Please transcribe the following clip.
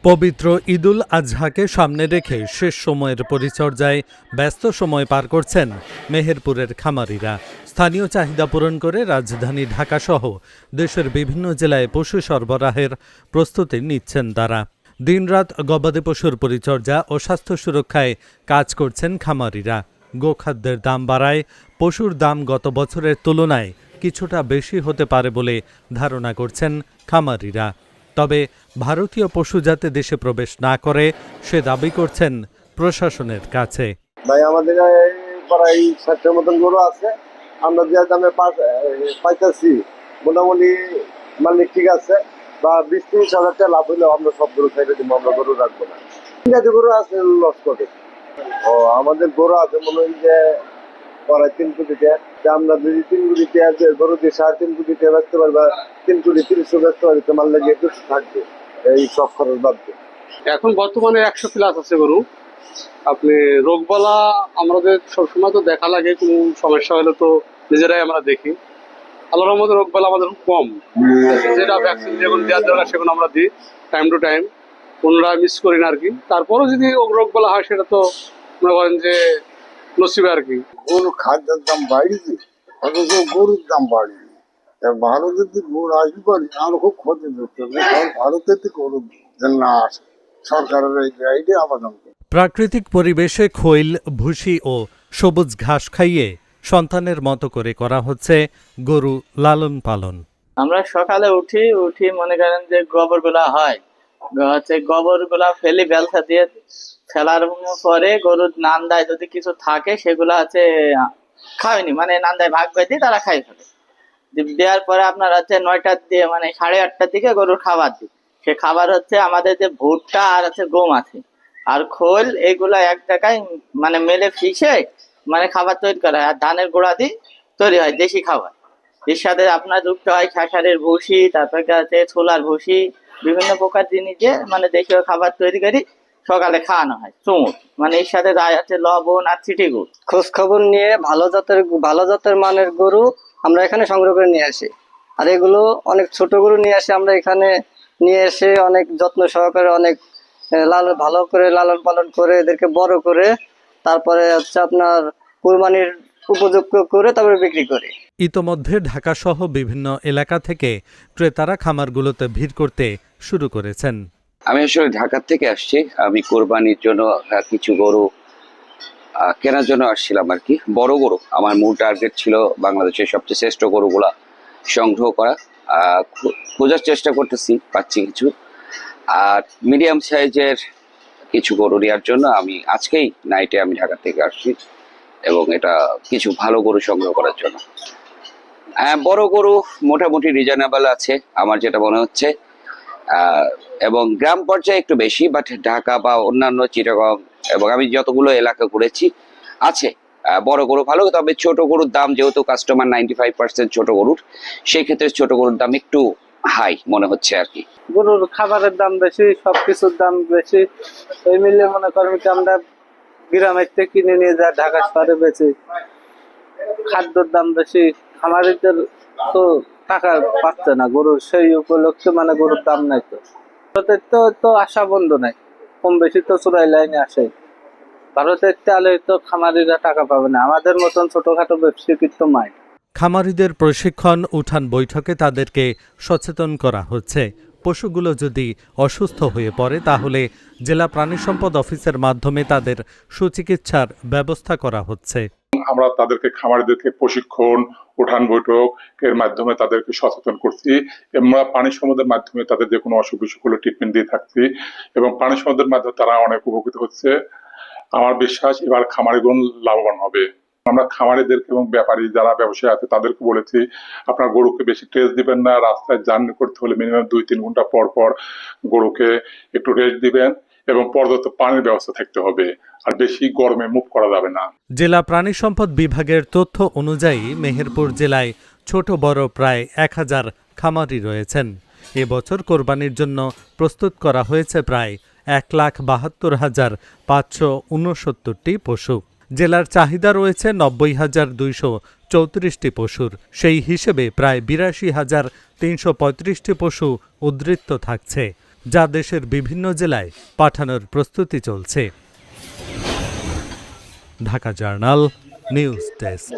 পবিত্র ঈদুল আজহাকে সামনে রেখে শেষ সময়ের পরিচর্যায় ব্যস্ত সময় পার করছেন মেহেরপুরের খামারিরা। স্থানীয় চাহিদা পূরণ করে রাজধানী ঢাকাসহ দেশের বিভিন্ন জেলায় পশু সরবরাহের প্রস্তুতি নিচ্ছেন তারা। দিনরাত গবাদি পশুর পরিচর্যা ও স্বাস্থ্য সুরক্ষায় কাজ করছেন খামারিরা। গোখাদ্যের দাম বাড়ায় পশুর দাম গত বছরের তুলনায় কিছুটা বেশি হতে পারে বলে ধারণা করছেন খামারিরা। তবে ভারতীয় পশু যাতে দেশে প্রবেশ না করে সে দাবি করছেন প্রশাসনের কাছে। ভাই আমাদের প্রায় 60টার মতন গরু আছে, আমরা যে দামে পাইতেছি মোটামুটি মানে ঠিক আছে, বা 20-30 হাজার টাকা লাভ হলেও আমরা সব গরু খাইতে দিব, আমরা গরু রাখবো না। গরু আছে লস করে। ও আমাদের গরু আছে মনে হয় যে প্রায় 3 কোটি টাকা, আমরা যদি 3 কোটি টাকা গরু দিয়ে 3.5 কোটি টাকা বেচতে পারবা, 3 কোটি 30 বেচতে পারি, তোমার লাগে একটু থাকবে এই সব খরচ বাদ দিয়ে। এখন বর্তমানে 100+ আছে গরু। আপনি রোগবালা আমাদের সবসময় তো দেখা লাগে, কোনো সমস্যা হলে তো নিজেরাই আমরা দেখি। আল্লাহর রহমতে রোগবালা আমাদের খুব কম, যেটা ভ্যাকসিন যেগুলো দেওয়ার দরকার সেগুলো আমরা দিই টাইম টু টাইম, পুনরায় মিস করি না আর কি। তারপরেও যদি রোগবালা হয় সেটা তো মনে করেন যে নসিবে আর কি। গরু খাদ্যের দাম বাড়িয়েছে, অথচ গরুর দাম বাড়িয়ে ভারতের দিকে গরু আসতে পারি আর খুব ক্ষতি করতে হবে, কারণ ভারতের দিকে গরু যেন না আসে, সরকারের এইটাই আবেদন। প্রাকৃতিক পরিবেশে খৈল, ভুসি ও সবুজ ঘাস খাইয়ে সন্তানের মতো করে করা হচ্ছে গরু লালন পালন। আমরা সকালে উঠি মনে করেন যে গোবরগুলা হয়, গোবরগুলা ফেলি বেলসা দিয়ে, ফেলার পরে গরুর নান্দায় যদি কিছু থাকে সেগুলা খাওয়ানি, মানে নান্দায় ভাগ করে দিয়ে তারা খাই ফেলে। দেওয়ার পরে আপনার 9টার দিয়ে মানে 8:30টার দিকে গরুর খাবার দিই। সে খাবার আমাদের যে ভুট্টা আর গম আছে আর খোল, এইগুলা এক জায়গায় মানে মেলে ফিসে মানে খাবার তৈরি করা হয়। আর ধানের গোড়া দিয়ে তৈরি হয় দেশি খাবার। এর সাথে আপনার যুক্ত হয় খেসারের ভুসি, তারপরে ছোলার ভুসি, বিভিন্ন প্রকার জিনিস দিয়ে মানে দেশীয় খাবার তৈরি করি সকালে খাওয়ানো হয় চুমুক। মানে এর সাথে লবণ আর চিটি গুড়। খোঁজ খবর নিয়ে ভালো জাতের মানের গরু আমরা এখানে সংগ্রহ করে নিয়ে আসি। আর এগুলো অনেক ছোট গরু নিয়ে আসি আমরা এখানে, নিয়ে এসে অনেক যত্ন সহকারে অনেক ভালো করে লালন পালন করে এদেরকে বড় করে তারপরে আপনার কুরবানির উপযুক্ত করে তারপরে বিক্রি করি। ইতোমধ্যে ঢাকাসহ বিভিন্ন এলাকা থেকে ক্রেতারা খামারগুলোতে ভিড় করতে শুরু করেছেন। আমি আসলে ঢাকা থেকে আসছি, আমি কোরবানির জন্য কিছু গরু কেনার জন্য আসছিলাম আর কি। বড় গরু আমার মূল টার্গেট ছিল বাংলাদেশের সবচেয়ে শ্রেষ্ঠ গরুগুলা সংগ্রহ করা, খোঁজার চেষ্টা করতেছি, পাচ্ছি কিছু। আর মিডিয়াম সাইজের কিছু গরু নেওয়ার জন্য আমি আজকেই নাইটে আমি ঢাকা থেকে আসছি, এবং এটা কিছু ভালো গরু সংগ্রহ করার জন্য। বড় গরু মোটামুটি রিজনেবল আছে আমার যেটা মনে হচ্ছে, এবং গ্রাম পর্যায়ে একটু বেশি, বাট ঢাকা বা অন্যান্য চিটাগং এবং আমি যতগুলো এলাকা ঘুরেছি আছে বড় গরু ভালো। তবে ছোট গরুর দাম যেহেতু কাস্টমার 95% ছোট গরুর, সেই ক্ষেত্রে ছোট গরুর দাম একটু হাই মনে হচ্ছে আর কি। গরুর খাবারের দাম বেশি, সবকিছুর দাম বেশি, এই মিলে মনে করেন আমরা গ্রামের থেকে কিনে নিয়ে যা ঢাকা শহরে বেশি, খাদ্যের দাম বেশি, খামারিদের তো টাকা পাচ্ছে না গরুর, সেই উপলক্ষে মানে গরুর দাম নাই। ভারতের তো আশা বন্ধ নাই, কম বেশি তো চূড়াই লাইনে আসে। ভারতের চালে তো খামারিরা টাকা পাবে না, আমাদের মতন ছোটখাটো ব্যবসায়ী কিন্তু মাই। খামারিদের প্রশিক্ষণ, উঠান বৈঠকে তাদেরকে সচেতন করা হচ্ছে। পশুগুলো যদি অসুস্থ হয়ে পড়ে তাহলে জেলা প্রাণী সম্পদ অফিসের মাধ্যমে তাদের সুচিকিৎসার ব্যবস্থা করা হচ্ছে। আমরা তাদেরকে খামারিদেরকে প্রশিক্ষণ, উঠান বৈঠক এর মাধ্যমে তাদেরকে সচেতন করছি। আমরা প্রাণী সম্পদের মাধ্যমে তাদের যে কোনো অসুখ বিসুখ হলে ট্রিটমেন্ট দিয়ে থাকছি, এবং প্রাণী সম্পদের মাধ্যমে তারা অনেক উপকৃত হচ্ছে। আমার বিশ্বাস এবার খামারিগণ লাভবান হবে। আমরা খামারিদেরকে এবং ব্যাপারী যারা ব্যবসায়ী আছে তাদেরকে বলেছি, আপনার গরুকে বেশি রেস্ট দিবেন না, রাস্তায় জার্নি করতে হলে মিনিমাম 2-3 ঘন্টা পর পর গরুকে একটু রেস্ট দিবেন, এবং পর্যাপ্ত পানির ব্যবস্থা থাকতে হবে, আর বেশি গরমে মুভ করা যাবে না। জেলা প্রাণী সম্পদ বিভাগের তথ্য অনুযায়ী মেহেরপুর জেলায় ছোট বড় প্রায় 1000 খামারি রয়েছেন। এবছর কোরবানির জন্য প্রস্তুত করা হয়েছে প্রায় 1,72,569টি পশু। জেলার চাহিদা রয়েছে 90,234টি পশুর। সেই হিসেবে প্রায় 82,335টি পশু উদ্বৃত্ত থাকছে, যা দেশের বিভিন্ন জেলায় পাঠানোর প্রস্তুতি চলছে। Dhaka journal news desk.